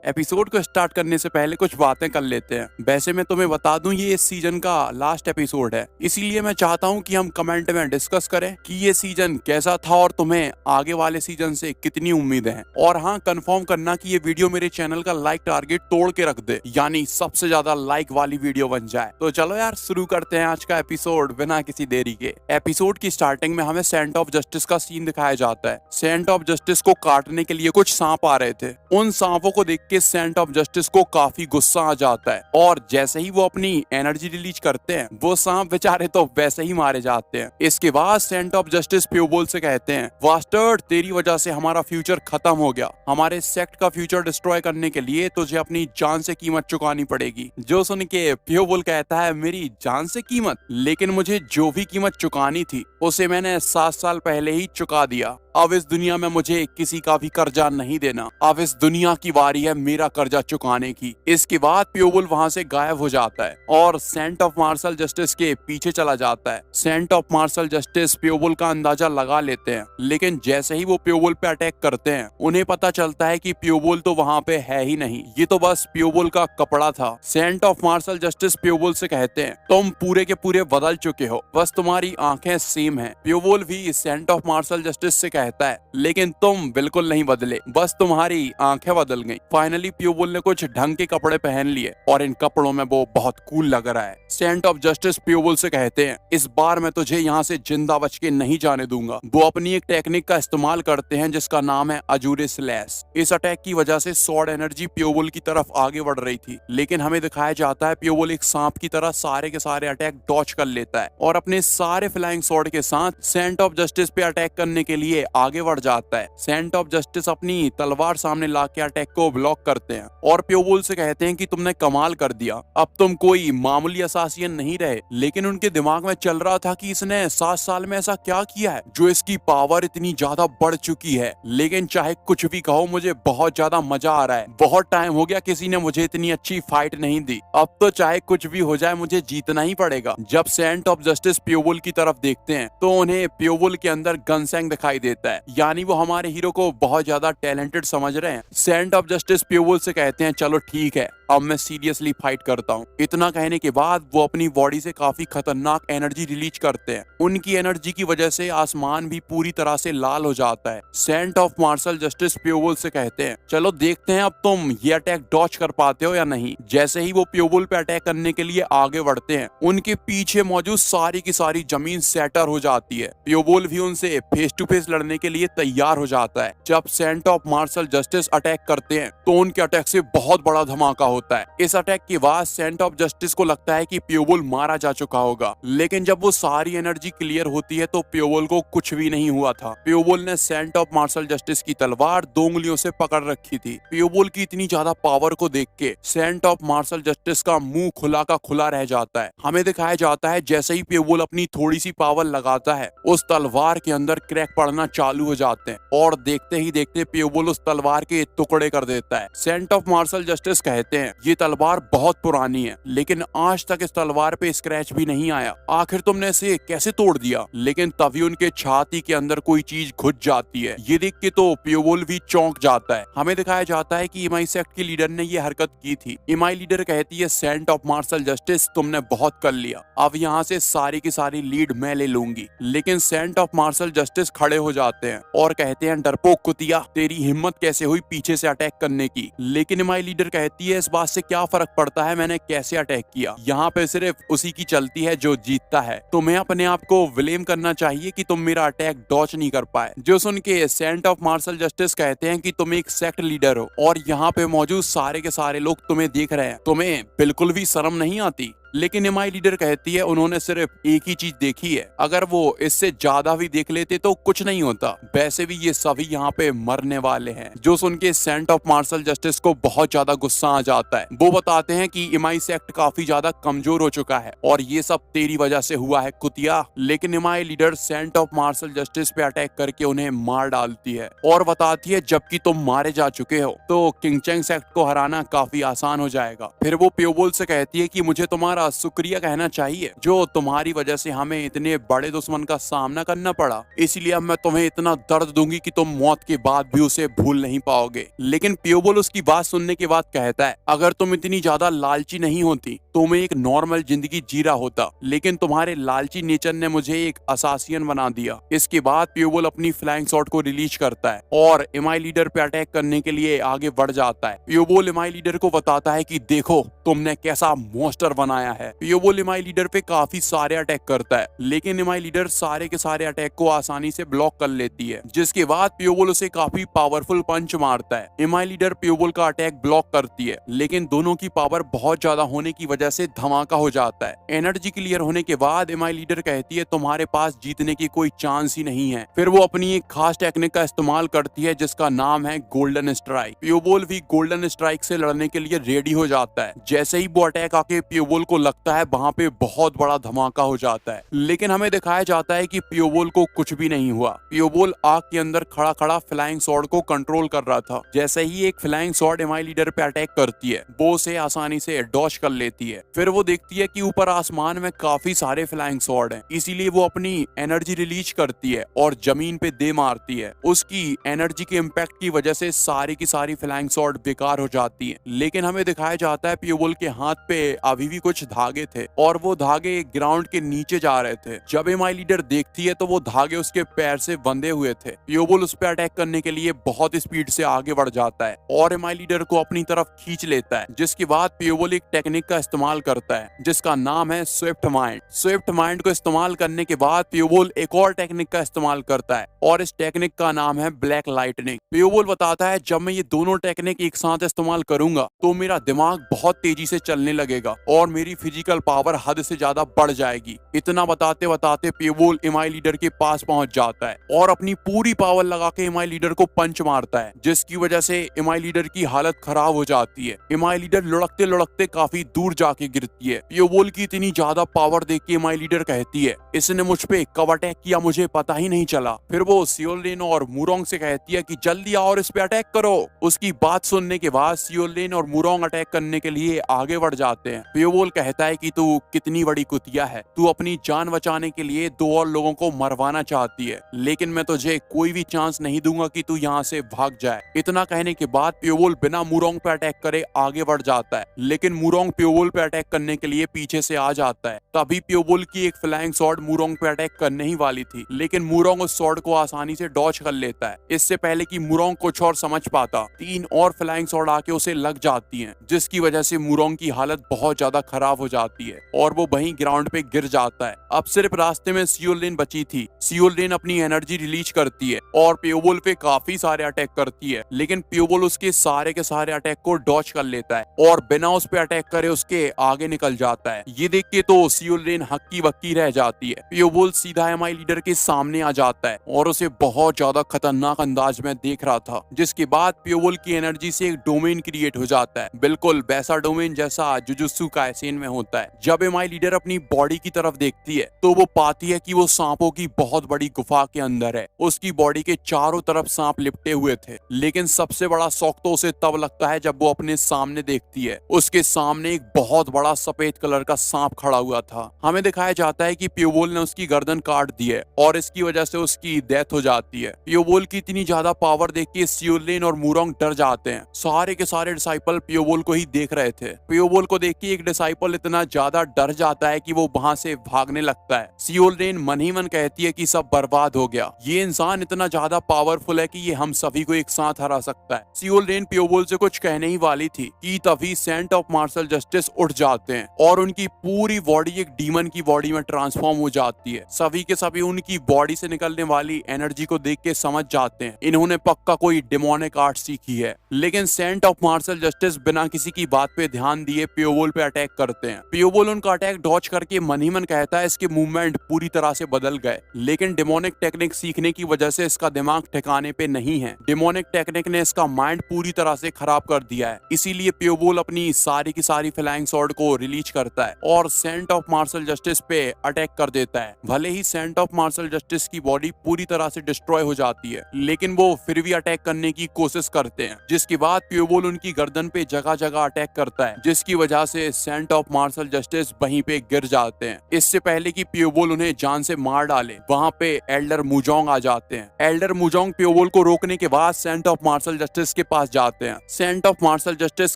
Episode को start करने से पहले कुछ बातें कर लेते हैं। वैसे मैं तुम्हें बता दूं ये इस सीजन का लास्ट एपिसोड है, इसीलिए मैं चाहता हूं कि हम कमेंट में डिस्कस करें कि ये सीजन कैसा था और तुम्हें आगे वाले सीजन से कितनी उम्मीदें हैं। और हाँ, कंफर्म करना कि ये वीडियो मेरे चैनल का लाइक टारगेट तोड़ के रख दे, यानी सबसे ज्यादा लाइक वाली वीडियो बन जाए। तो चलो यार शुरू करते हैं आज का एपिसोड बिना किसी देरी के। एपिसोड की स्टार्टिंग में हमें सेंट ऑफ जस्टिस का सीन दिखाया जाता है। सेंट ऑफ जस्टिस को काटने के लिए कुछ सांप आ रहे थे। उन सांपों को देख के सेंट ऑफ जस्टिस को काफी गुस्सा आ जाता है और जैसे ही वो अपनी एनर्जी रिलीज करते हैं वो सांप बेचारे तो वैसे ही मारे जाते हैं। इसके बाद सेंट ऑफ जस्टिस प्यूबोल से कहते हैं, वास्टर्ड, तेरी वजह से हमारा फ्यूचर खत्म हो गया। हमारे सेक्ट का फ्यूचर डिस्ट्रॉय करने के लिए तुझे अपनी जान से कीमत चुकानी पड़ेगी। जो सुन के प्यूबोल कहता है, मेरी जान से कीमत? लेकिन मुझे जो भी कीमत चुकानी थी उसे मैंने 7 साल पहले ही चुका दिया। अब इस दुनिया में मुझे किसी का भी कर्जा नहीं देना। अब इस दुनिया की बारी है मेरा कर्जा चुकाने की। इसके बाद प्यूबुल वहां से गायब हो जाता है और सेंट ऑफ मार्शल जस्टिस के पीछे चला जाता है। सेंट ऑफ मार्शल जस्टिस प्यूबुल का अंदाजा लगा लेते हैं, लेकिन जैसे ही वो प्यूबुल पे अटैक करते हैं उन्हें पता चलता है कि प्यूबुल तो वहाँ पे है ही नहीं, ये तो बस प्यूबुल का कपड़ा था। सेंट ऑफ मार्शल जस्टिस प्यूबुल से कहते हैं, तुम पूरे के पूरे बदल चुके हो, बस तुम्हारी आंखें सेम है। प्यूबुल भी सेंट ऑफ मार्शल जस्टिस से कहता है, लेकिन तुम बिल्कुल नहीं बदले, बस तुम्हारी आंखें बदल गईं। फाइनली प्यूबुल ने कुछ ढंग के कपड़े पहन लिए और इन कपड़ों में वो बहुत कूल लग रहा है। सेंट ऑफ जस्टिस प्यूबुल से कहते हैं, इस बार मैं तुझे यहाँ से जिंदा बच के नहीं जाने दूंगा। वो अपनी एक टेक्निक का इस्तेमाल करते हैं जिसका नाम है अजूरे स्लैश। इस अटैक की वजह से सॉर्ड एनर्जी प्यूबुल की तरफ आगे बढ़ रही थी, लेकिन हमें दिखाया जाता है प्यूबुल एक सांप की तरह सारे के सारे अटैक डॉच कर लेता है और अपने सारे फ्लाइंग सॉर्ड के साथ सेंट ऑफ जस्टिस पे अटैक करने के लिए आगे बढ़ जाता है। सेंट ऑफ जस्टिस अपनी तलवार सामने लाके अटैक को ब्लॉक करते हैं और प्यूबुल से कहते हैं कि तुमने कमाल कर दिया, अब तुम कोई मामूली असासियन नहीं रहे। लेकिन उनके दिमाग में चल रहा था कि इसने 7 साल में ऐसा क्या किया है जो इसकी पावर इतनी ज्यादा बढ़ चुकी है। लेकिन चाहे कुछ भी कहो, मुझे बहुत ज्यादा मजा आ रहा है। बहुत टाइम हो गया किसी ने मुझे इतनी अच्छी फाइट नहीं दी, अब तो चाहे कुछ भी हो जाए मुझे जीतना ही पड़ेगा। जब सेंट ऑफ जस्टिस प्यूबुल की तरफ देखते हैं तो उन्हें प्यूबुल के अंदर गनसैंग दिखाई देता है, यानी वो हमारे हीरो को बहुत ज्यादा टैलेंटेड समझ रहे हैं। सेंट ऑफ जस्टिस प्यूबुल से कहते हैं, चलो ठीक है, अब मैं सीरियसली फाइट करता हूँ। इतना कहने के बाद वो अपनी बॉडी से काफी खतरनाक एनर्जी रिलीज करते हैं। उनकी एनर्जी की वजह से आसमान भी पूरी तरह से लाल हो जाता है। सेंट ऑफ मार्शल जस्टिस प्यूबुल से कहते हैं, चलो देखते हैं अब तुम ये अटैक डॉच कर पाते हो या नहीं। जैसे ही वो प्यूबुल पे अटैक करने के लिए आगे बढ़ते हैं, उनके पीछे मौजूद सारी की सारी जमीन सैटर हो जाती है। प्यूबुल भी उनसे फेस टू फेस लड़ने के लिए तैयार हो जाता है। जब saint of martial justice attack करते हैं तो उनके अटैक से बहुत बड़ा धमाका होता है। इस अटैक के बाद सेंट ऑफ जस्टिस को लगता है कि प्यूबुल मारा जा चुका होगा, लेकिन जब वो सारी एनर्जी क्लियर होती है तो प्यूबुल को कुछ भी नहीं हुआ था। प्यूबुल ने सेंट ऑफ मार्शल जस्टिस की तलवार 2 उंगलियों से पकड़ रखी थी। प्यूबुल की इतनी ज्यादा पावर को देख के सेंट ऑफ मार्शल जस्टिस का मुंह खुला का खुला रह जाता है। हमें दिखाया जाता है जैसे ही प्यूबुल अपनी थोड़ी सी पावर लगाता है, उस तलवार के अंदर क्रैक पड़ना चालू हो जाते हैं और देखते ही देखते प्यूबुल उस तलवार के टुकड़े कर देता है। सेंट ऑफ मार्शल जस्टिस कहते हैं, ये तलवार बहुत पुरानी है, लेकिन आज तक इस तलवार पे स्क्रैच भी नहीं आया, आखिर तुमने इसे कैसे तोड़ दिया? लेकिन तभी उनके छाती के अंदर कोई चीज घुस जाती है। ये देख के तो प्यूबुल भी चौंक जाता है। हमें दिखाया जाता है कि इमाई सेक्ट के लीडर ने ये हरकत की थी। इमाई लीडर कहती है, सेंट ऑफ मार्शल जस्टिस तुमने बहुत कर लिया, अब यहाँ से सारी की सारी लीड मैं ले लूंगी। लेकिन सेंट ऑफ मार्शल जस्टिस खड़े हो जाते हैं और कहते हैं, डरपोक कुतिया, तेरी हिम्मत कैसे हुई पीछे से अटैक करने की? लेकिन इमाई लीडर कहती है, इस बात से क्या फर्क पड़ता है मैंने कैसे अटैक किया, यहाँ पे सिर्फ उसी की चलती है जो जीतता है। तुम्हें अपने आप को ब्लेम करना चाहिए कि तुम मेरा अटैक डॉच नहीं कर पाए। जो सुन के सेंट ऑफ मार्शल जस्टिस कहते हैं कि तुम एक सेक्ट लीडर हो और यहाँ पे मौजूद सारे के सारे लोग तुम्हें देख रहे हैं, तुम्हें बिल्कुल भी शर्म नहीं आती? लेकिन एमआई लीडर कहती है, उन्होंने सिर्फ एक ही चीज देखी है, अगर वो इससे ज्यादा भी देख लेते तो कुछ नहीं होता, वैसे भी ये सभी यहाँ पे मरने वाले हैं। जो सुन के सेंट ऑफ मार्शल जस्टिस को बहुत ज्यादा गुस्सा आ जाता है। वो बताते हैं कि एमआई सेक्ट काफी ज्यादा कमजोर हो चुका है और ये सब तेरी वजह से हुआ है कुतिया। लेकिन MI leader saint of martial justice पे अटैक करके उन्हें मार डालती है और बताती है, जबकि तुम मारे जा चुके हो तो किंगचेंग सेक्ट को हराना काफी आसान हो जाएगा। फिर वो प्यूबुल से कहती है कि मुझे तुम्हारा तुम्हारा शुक्रिया कहना चाहिए जो तुम्हारी वजह से हमें इतने बड़े दुश्मन का सामना करना पड़ा। इसलिए अब मैं तुम्हें इतना दर्द दूंगी कि तुम मौत के बाद भी उसे भूल नहीं पाओगे। लेकिन पियोबोल उसकी बात सुनने के बाद कहता है, अगर तुम इतनी ज्यादा लालची नहीं होती तो मैं एक नॉर्मल जिंदगी जी रहा होता, लेकिन तुम्हारे लालची नेचर ने मुझे एक असासियन बना दिया। इसके बाद पियोबोल अपनी फ्लाइंग शॉट को रिलीज करता है और एमआई लीडर पे अटैक करने के लिए आगे बढ़ जाता है। पियोबोल एमआई लीडर को बताता है कि देखो तुमने कैसा मॉन्स्टर बनाया है। पियोबोल एमआई लीडर पे काफी सारे अटैक करता है, लेकिन एमआई लीडर सारे के सारे अटैक को आसानी से ब्लॉक कर लेती है, जिसके बाद पियोबोल उसे काफी पावरफुल पंच मारता है। एमआई लीडर पियोबोल का अटैक ब्लॉक करती है, लेकिन दोनों की पावर बहुत ज्यादा होने की वजह से धमाका हो जाता है। एनर्जी क्लियर होने के बाद एमआई लीडर कहती है तुम्हारे पास जीतने की कोई चांस ही नहीं है। फिर वो अपनी एक खास टेक्निक का इस्तेमाल करती है जिसका नाम है गोल्डन स्ट्राइक। पियोबोल भी गोल्डन स्ट्राइक से लड़ने के लिए रेडी हो जाता है। जैसे ही वो अटैक आके पियोबोल को लगता है वहां पे बहुत बड़ा धमाका हो जाता है, लेकिन हमें दिखाया जाता है कि पियोबोल को कुछ भी नहीं हुआ। पियोबोल आग के अंदर खड़ा खड़ा फ्लाइंग स्वॉर्ड को कंट्रोल कर रहा था। जैसे ही एक फ्लाइंग स्वॉर्ड एमआई लीडर पे अटैक करती है वो उसे आसानी से डॉज कर लेती है। फिर वो देखती है कि ऊपर आसमान में काफी सारे फ्लाइंग स्वॉर्ड हैं, इसीलिए वो अपनी एनर्जी रिलीज करती है और जमीन पे दे मारती है। उसकी एनर्जी के इम्पैक्ट की वजह से सारी की सारी फ्लाइंग स्वॉर्ड बेकार हो जाती है, लेकिन हमें दिखाया जाता है पियोबोल के हाथ पे अभी भी कुछ धागे थे और वो धागे ग्राउंड के नीचे जा रहे थे। जब एमआई लीडर देखती है तो वो धागे उसके पैर से बंधे हुए थे। पियोबोल उस पर अटैक करने के लिए बहुत स्पीड से आगे बढ़ जाता है और एमआई लीडर को अपनी तरफ खींच लेता है, जिसके बाद पियोबोल एक टेक्निक का इस्तेमाल करता है जिसका नाम है स्विफ्ट माइंड। स्विफ्ट माइंड को इस्तेमाल करने के बाद पियोबोल एक और टेक्निक का इस्तेमाल करता है और इस टेक्निक का नाम है ब्लैक लाइटनिंग। पियोबोल बताता है जब मैं ये दोनों टेक्निक एक साथ इस्तेमाल करूंगा तो मेरा दिमाग बहुत तेजी से चलने लगेगा और मेरी फिजिकल पावर हद से ज्यादा बढ़ जाएगी। इतना बताते बताते पियोबोल एमआई लीडर के पास पहुंच जाता है और अपनी पूरी पावर लगा के एमआई लीडर को पंच मारता है, जिसकी वजह से एमआई लीडर की हालत खराब हो जाती है। एमआई लीडर लुढ़कते लुढ़कते काफी दूर जाके गिरती है। पियोबोल की इतनी ज्यादा पावर देख के एमआई लीडर कहती है इसने मुझ पे कब अटैक किया मुझे पता ही नहीं चला। फिर वो सियोलेन और मुरोंग से कहती है कि जल्दी आओ और इस पे अटैक करो। उसकी बात सुनने के बाद सियोलेन और मुरोंग अटैक करने के लिए आगे बढ़ जाते हैं। पियोबोल कहता है कि तू कितनी बड़ी कुतिया है, तू अपनी जान बचाने के लिए दो और लोगों को मरवाना चाहती है, लेकिन मैं तुझे कोई भी चांस नहीं दूंगा कि तू यहाँ से भाग जाए। इतना कहने के बाद पियोबोल बिना मुरोंग पे अटैक करे आगे बढ़ जाता है, लेकिन मुरोंग पियोबोल पे अटैक करने के लिए पीछे से आ जाता है। तभी पियोबोल की एक फ्लाइंग स्वॉर्ड मुरोंग पे अटैक करने ही वाली थी, लेकिन मुरोंग उस स्वॉर्ड को आसानी से डॉज कर लेता है। इससे पहले कि मुरोंग कुछ और समझ पाता, तीन और फ्लाइंग स्वॉर्ड आके उसे लग जाती हैं, जिसकी वजह से मुरोंग की हालत बहुत ज्यादा खराब हो जाती है और वो वहीं ग्राउंड पे गिर जाता है। अब सिर्फ रास्ते में सियोलेन बची थी। सियोलेन अपनी एनर्जी रिलीज करती है और पियोबोल पे काफी सारे अटैक करती है, लेकिन पियोबोल उसके सारे के सारे अटैक को डॉज कर लेता है और बिना उस पे अटैक करे उसके आगे निकल जाता है। ये देख के तो सियोलेन हक्की बक्की रह जाती है। पियोबोल सीधा एमआई लीडर के सामने आ जाता है और उसे बहुत ज्यादा खतरनाक अंदाज में देख रहा था, जिसके बाद पियोबोल की एनर्जी से एक डोमेन क्रिएट हो जाता है, बिल्कुल वैसा डोमेन जैसा जुजुत्सु काइसेन में होता है। जब एमआई लीडर अपनी बॉडी की तरफ देखती है तो वो पाती है कि वो सांपों की बहुत बड़ी गुफा के अंदर है। उसकी बॉडी के चारों तरफ सांप लिपटे हुए थे, लेकिन सबसे बड़ा शौक तो उसे तब लगता है जब वो अपने सामने देखती है उसके सामने एक बहुत बड़ा सफेद कलर का सांप खड़ा हुआ था। हमें दिखाया जाता है कि पियोबोल ने उसकी गर्दन काट दी है और इसकी वजह से उसकी डेथ हो जाती है। पियोबोल की इतनी ज्यादा पावर देख के सियोलेन और मुरोंग डर जाते हैं। सारे के सारे डिसाइपल पियोबोल को ही देख रहे थे। पियोबोल को देख के एक डिसाइपल इतना ज्यादा डर जाता है कि वो वहां से भागने लगता है। सियोलेन मन ही मन कहती है कि सब बर्बाद हो गया, ये इंसान इतना ज्यादा पावरफुल है कि ये हम सभी को एक साथ हरा सकता है। सियोलेन पियोबोल से कुछ कहने ही वाली थी कि तभी सेंट ऑफ मार्शल जस्टिस उठ जाते हैं और उनकी पूरी बॉडी एक डीमन की बॉडी में ट्रांसफॉर्म हो जाती है। सभी के सभी उनकी बॉडी से निकलने वाली एनर्जी को देख के समझ जाते हैं इन्होंने पक्का कोई डेमोनिक आर्ट सीखी है। लेकिन सेंट ऑफ मार्शल जस्टिस बिना किसी की बात पे ध्यान दिए पियोबोल पे अटैक करते हैं। पियोबोल उनका अटैक डॉज करके मन ही मन कहता है इसके मूवमेंट पूरी तरह से बदल गए, लेकिन डेमोनिक टेक्निक सीखने की वजह से इसका दिमाग ठिकाने पे नहीं है। डेमोनिक टेक्निक ने इसका माइंड पूरी तरह से खराब कर दिया है। इसीलिए पियोबोल अपनी सारी की सारी फ्लाइंग स्वॉर्ड को रिलीज करता है और सेंट ऑफ मार्शल जस्टिस पे अटैक कर देता है। भले ही सेंट ऑफ मार्शल जस्टिस की बॉडी पूरी तरह से डिस्ट्रॉय हो जाती है, लेकिन वो फिर भी अटैक करने की कोशिश करते हैं, जिसके बाद पियोबोल उनकी गर्दन पे जगह जगह अटैक करता है, जिसकी वजह से सेंट ऑफ मार्शल जस्टिस वहीं पे गिर जाते हैं। इससे पहले कि पियोबोल उन्हें जान से मार डाले, वहां पे एल्डर मुजोंग आ जाते हैं। एल्डर मुजोंग पियोबोल को रोकने के बाद सेंट ऑफ मार्शल जस्टिस के पास जाते हैं। सेंट ऑफ मार्शल जस्टिस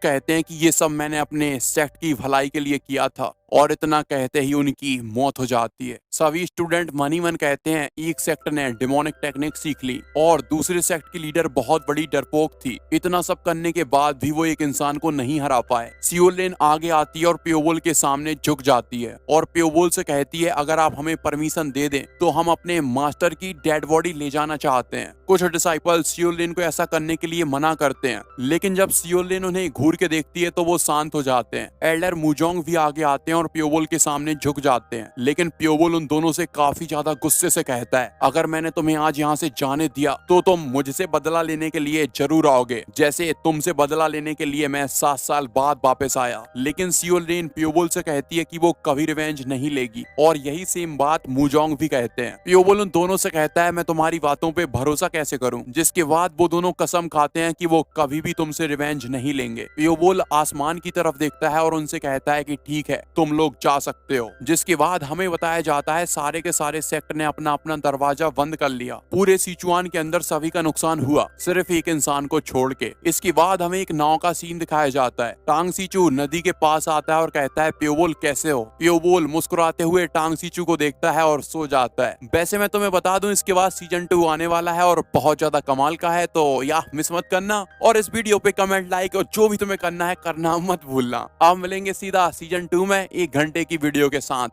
कहते हैं कि ये सब मैंने अपने सेक्ट की भलाई के लिए किया था, और इतना कहते ही उनकी मौत हो जाती है। सभी स्टूडेंट मन ही मन कहते हैं एक सेक्ट ने डिमोनिक टेक्निक सीख ली और दूसरे सेक्ट की लीडर बहुत बड़ी डरपोक थी। इतना सब करने के बाद भी वो एक इंसान को नहीं हरा पाए। सियोलेन आगे आती है और पियोबोल के सामने झुक जाती है और पियोबोल से कहती है अगर आप हमें परमिशन दे दें तो हम अपने मास्टर की डेड बॉडी ले जाना चाहते हैं। कुछ डिसाइपल सियोलेन को ऐसा करने के लिए मना करते हैं, लेकिन जब सियोलेन उन्हें घूर के देखती है तो वो शांत हो जाते हैं। एल्डर मुजोंग भी आगे आते हैं और पियोबोल के सामने झुक जाते हैं, लेकिन पियोबोल उन दोनों से काफी ज्यादा गुस्से से कहता है अगर मैंने तुम्हें आज यहाँ से जाने दिया तो तुम मुझसे बदला लेने के लिए जरूर आओगे, जैसे तुमसे बदला लेने के लिए मैं 7 साल बाद वापस आया। लेकिन सियोलेन पियोबोल से कहती है कि वो कभी रिवेंज नहीं लेगी, और यही सेम बात मुजोंग भी कहते हैं। पियोबोल उन दोनों से कहता है मैं तुम्हारी बातों पे भरोसा कैसे करूं, जिसके बाद वो दोनों कसम खाते हैं कि वो कभी भी तुमसे रिवेंज नहीं लेंगे। पियोबोल आसमान की तरफ देखता है और उनसे कहता है कि ठीक है तुम लोग जा सकते हो, जिसके बाद हमें बताया जाता है सारे के सारे सेक्ट ने अपना अपना दरवाजा बंद कर लिया। पूरे सिचुआन के अंदर सभी का नुकसान हुआ, सिर्फ एक इंसान को छोड़ के। इसके बाद हमें एक नाव का सीन दिखाया जाता है। टांग सीचू नदी के पास आता है और कहता है पियोबोल कैसे हो। पियोबोल मुस्कुराते हुए टांग सीचू को देखता है और सो जाता है। वैसे मैं तुम्हें बता दूं इसके बाद सीजन 2 आने वाला है और बहुत ज्यादा कमाल का है, तो या मिस मत करना। और इस वीडियो पे कमेंट, लाइक और जो भी तुम्हें करना है करना मत भूलना। अब मिलेंगे सीधा सीजन 2 में 1 घंटे की वीडियो के साथ।